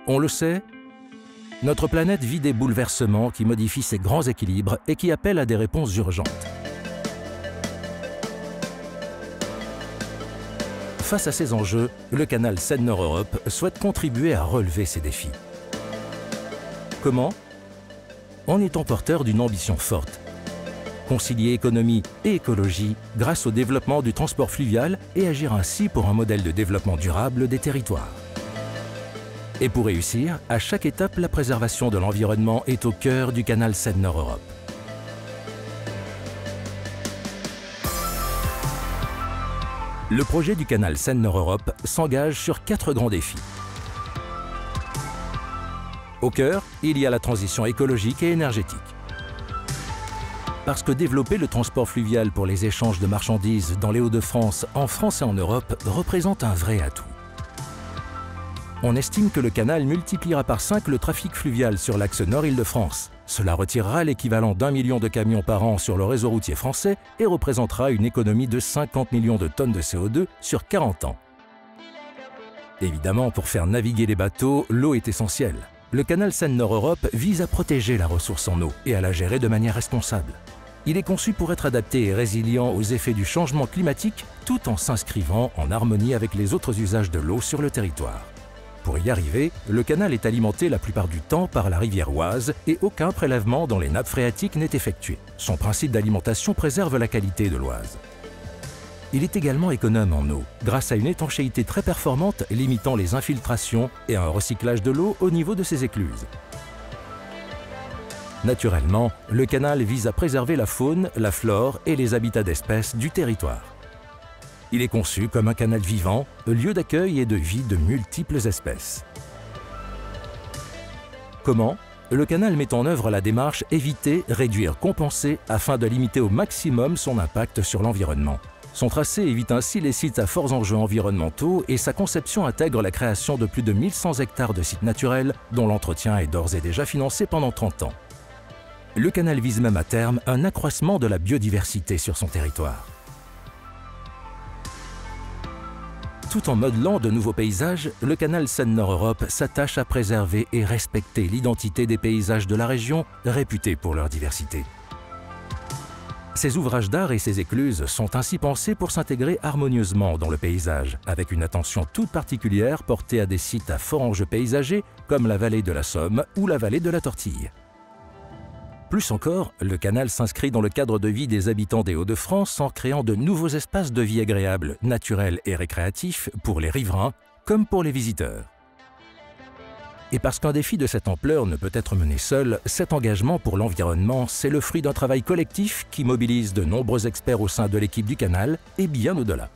On le sait, notre planète vit des bouleversements qui modifient ses grands équilibres et qui appellent à des réponses urgentes. Face à ces enjeux, le canal Seine-Nord-Europe souhaite contribuer à relever ces défis. Comment? En étant porteur d'une ambition forte. Concilier économie et écologie grâce au développement du transport fluvial et agir ainsi pour un modèle de développement durable des territoires. Et pour réussir, à chaque étape, la préservation de l'environnement est au cœur du canal Seine-Nord-Europe. Le projet du canal Seine-Nord-Europe s'engage sur 4 grands défis. Au cœur, il y a la transition écologique et énergétique. Parce que développer le transport fluvial pour les échanges de marchandises dans les Hauts-de-France, en France et en Europe, représente un vrai atout. On estime que le canal multipliera par 5 le trafic fluvial sur l'axe Nord-Île-de-France. Cela retirera l'équivalent d'1 million de camions par an sur le réseau routier français et représentera une économie de 50 millions de tonnes de CO2 sur 40 ans. Évidemment, pour faire naviguer les bateaux, l'eau est essentielle. Le canal Seine-Nord-Europe vise à protéger la ressource en eau et à la gérer de manière responsable. Il est conçu pour être adapté et résilient aux effets du changement climatique tout en s'inscrivant en harmonie avec les autres usages de l'eau sur le territoire. Pour y arriver, le canal est alimenté la plupart du temps par la rivière Oise et aucun prélèvement dans les nappes phréatiques n'est effectué. Son principe d'alimentation préserve la qualité de l'Oise. Il est également économe en eau, grâce à une étanchéité très performante limitant les infiltrations et un recyclage de l'eau au niveau de ses écluses. Naturellement, le canal vise à préserver la faune, la flore et les habitats d'espèces du territoire. Il est conçu comme un canal vivant, lieu d'accueil et de vie de multiples espèces. Comment? Le canal met en œuvre la démarche éviter, réduire, compenser afin de limiter au maximum son impact sur l'environnement. Son tracé évite ainsi les sites à forts enjeux environnementaux et sa conception intègre la création de plus de 1100 hectares de sites naturels dont l'entretien est d'ores et déjà financé pendant 30 ans. Le canal vise même à terme un accroissement de la biodiversité sur son territoire. Tout en modelant de nouveaux paysages, le canal Seine-Nord-Europe s'attache à préserver et respecter l'identité des paysages de la région, réputés pour leur diversité. Ces ouvrages d'art et ces écluses sont ainsi pensés pour s'intégrer harmonieusement dans le paysage, avec une attention toute particulière portée à des sites à fort enjeu paysager comme la vallée de la Somme ou la vallée de la Tortille. Plus encore, le canal s'inscrit dans le cadre de vie des habitants des Hauts-de-France en créant de nouveaux espaces de vie agréables, naturels et récréatifs pour les riverains comme pour les visiteurs. Et parce qu'un défi de cette ampleur ne peut être mené seul, cet engagement pour l'environnement, c'est le fruit d'un travail collectif qui mobilise de nombreux experts au sein de l'équipe du canal et bien au-delà.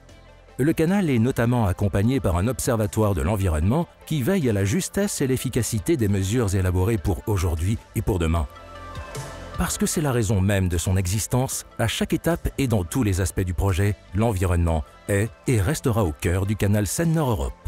Le canal est notamment accompagné par un observatoire de l'environnement qui veille à la justesse et l'efficacité des mesures élaborées pour aujourd'hui et pour demain. Parce que c'est la raison même de son existence, à chaque étape et dans tous les aspects du projet, l'environnement est et restera au cœur du canal Seine-Nord-Europe.